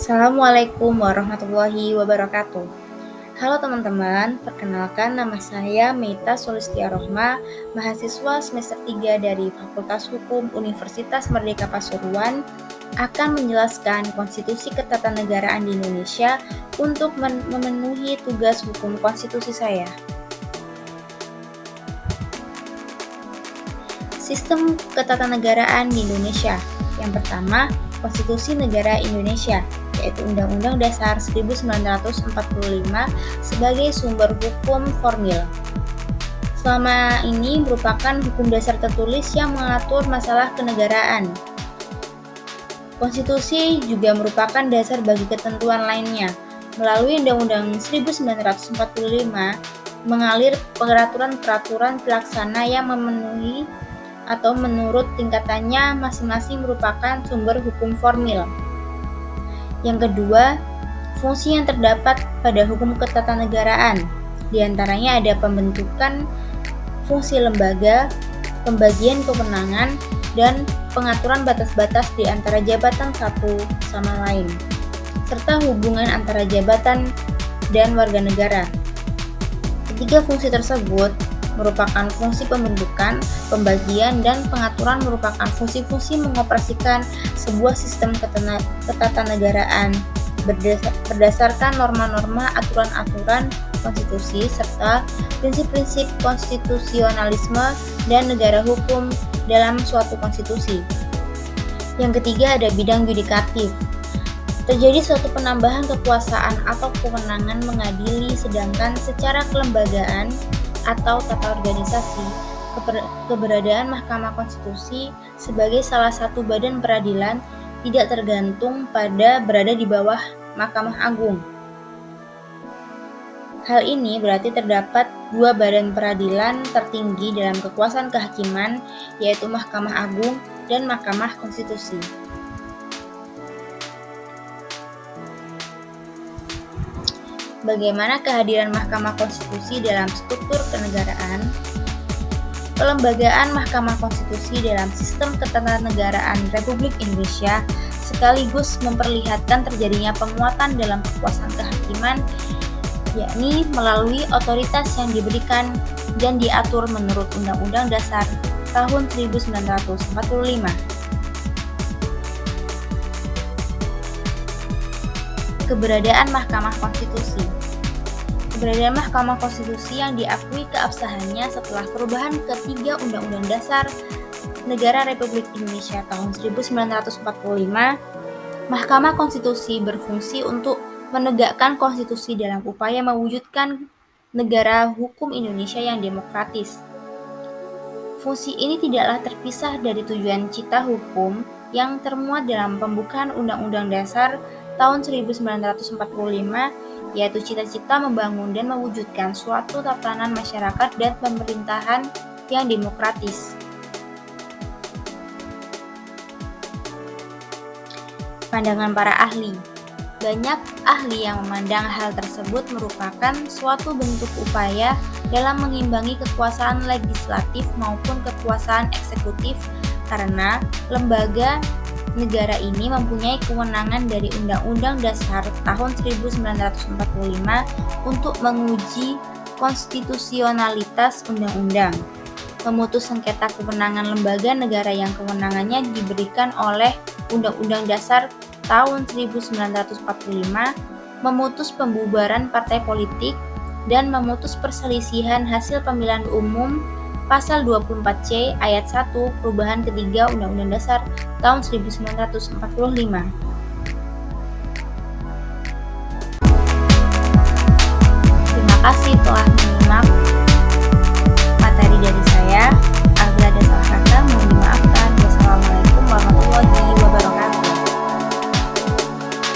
Assalamualaikum warahmatullahi wabarakatuh. Halo teman-teman, perkenalkan nama saya Meita Sulistiarohma, mahasiswa semester 3 dari Fakultas Hukum Universitas Merdeka Pasuruan, akan menjelaskan konstitusi ketatanegaraan di Indonesia untuk memenuhi tugas hukum konstitusi saya. Sistem ketatanegaraan di Indonesia. Yang pertama, Konstitusi Negara Indonesia, yaitu Undang-Undang Dasar 1945 sebagai sumber hukum formil. Selama ini merupakan hukum dasar tertulis yang mengatur masalah kenegaraan. Konstitusi juga merupakan dasar bagi ketentuan lainnya. Melalui Undang-Undang 1945 mengalir peraturan-peraturan pelaksana yang memenuhi atau menurut tingkatannya masing-masing merupakan sumber hukum formil. Yang kedua, fungsi yang terdapat pada hukum ketatanegaraan. Di antaranya ada pembentukan fungsi lembaga, pembagian kewenangan, dan pengaturan batas-batas di antara jabatan satu sama lain, serta hubungan antara jabatan dan warga negara. Ketiga fungsi tersebut merupakan fungsi pembentukan, pembagian, dan pengaturan merupakan fungsi-fungsi mengoperasikan sebuah sistem ketatanegaraan berdasarkan norma-norma, aturan-aturan konstitusi, serta prinsip-prinsip konstitusionalisme dan negara hukum dalam suatu konstitusi. Yang ketiga ada bidang yudikatif. Terjadi suatu penambahan kekuasaan atau kewenangan mengadili, sedangkan secara kelembagaan atau tata organisasi, keberadaan Mahkamah Konstitusi sebagai salah satu badan peradilan tidak tergantung pada berada di bawah Mahkamah Agung. Hal ini berarti terdapat dua badan peradilan tertinggi dalam kekuasaan kehakiman, yaitu Mahkamah Agung dan Mahkamah Konstitusi. Bagaimana kehadiran Mahkamah Konstitusi dalam struktur kenegaraan? Pelembagaan Mahkamah Konstitusi dalam sistem ketatanegaraan Republik Indonesia sekaligus memperlihatkan terjadinya penguatan dalam kekuasaan kehakiman, yakni melalui otoritas yang diberikan dan diatur menurut Undang-Undang Dasar tahun 1945. Keberadaan Mahkamah Konstitusi. Keberadaan Mahkamah Konstitusi yang diakui keabsahannya setelah perubahan ketiga Undang-Undang Dasar Negara Republik Indonesia tahun 1945, Mahkamah Konstitusi berfungsi untuk menegakkan konstitusi dalam upaya mewujudkan negara hukum Indonesia yang demokratis. Fungsi ini tidaklah terpisah dari tujuan cita hukum yang termuat dalam pembukaan Undang-Undang Dasar tahun 1945, yaitu cita-cita membangun dan mewujudkan suatu tatanan masyarakat dan pemerintahan yang demokratis. Pandangan para ahli. Banyak ahli yang memandang hal tersebut merupakan suatu bentuk upaya dalam mengimbangi kekuasaan legislatif maupun kekuasaan eksekutif karena lembaga negara ini mempunyai kewenangan dari Undang-Undang Dasar tahun 1945 untuk menguji konstitusionalitas undang-undang, memutus sengketa kewenangan lembaga negara yang kewenangannya diberikan oleh Undang-Undang Dasar tahun 1945, memutus pembubaran partai politik, dan memutus perselisihan hasil pemilihan umum Pasal 24C ayat 1 perubahan ketiga Undang-Undang Dasar tahun 1945. Terima kasih telah menyimak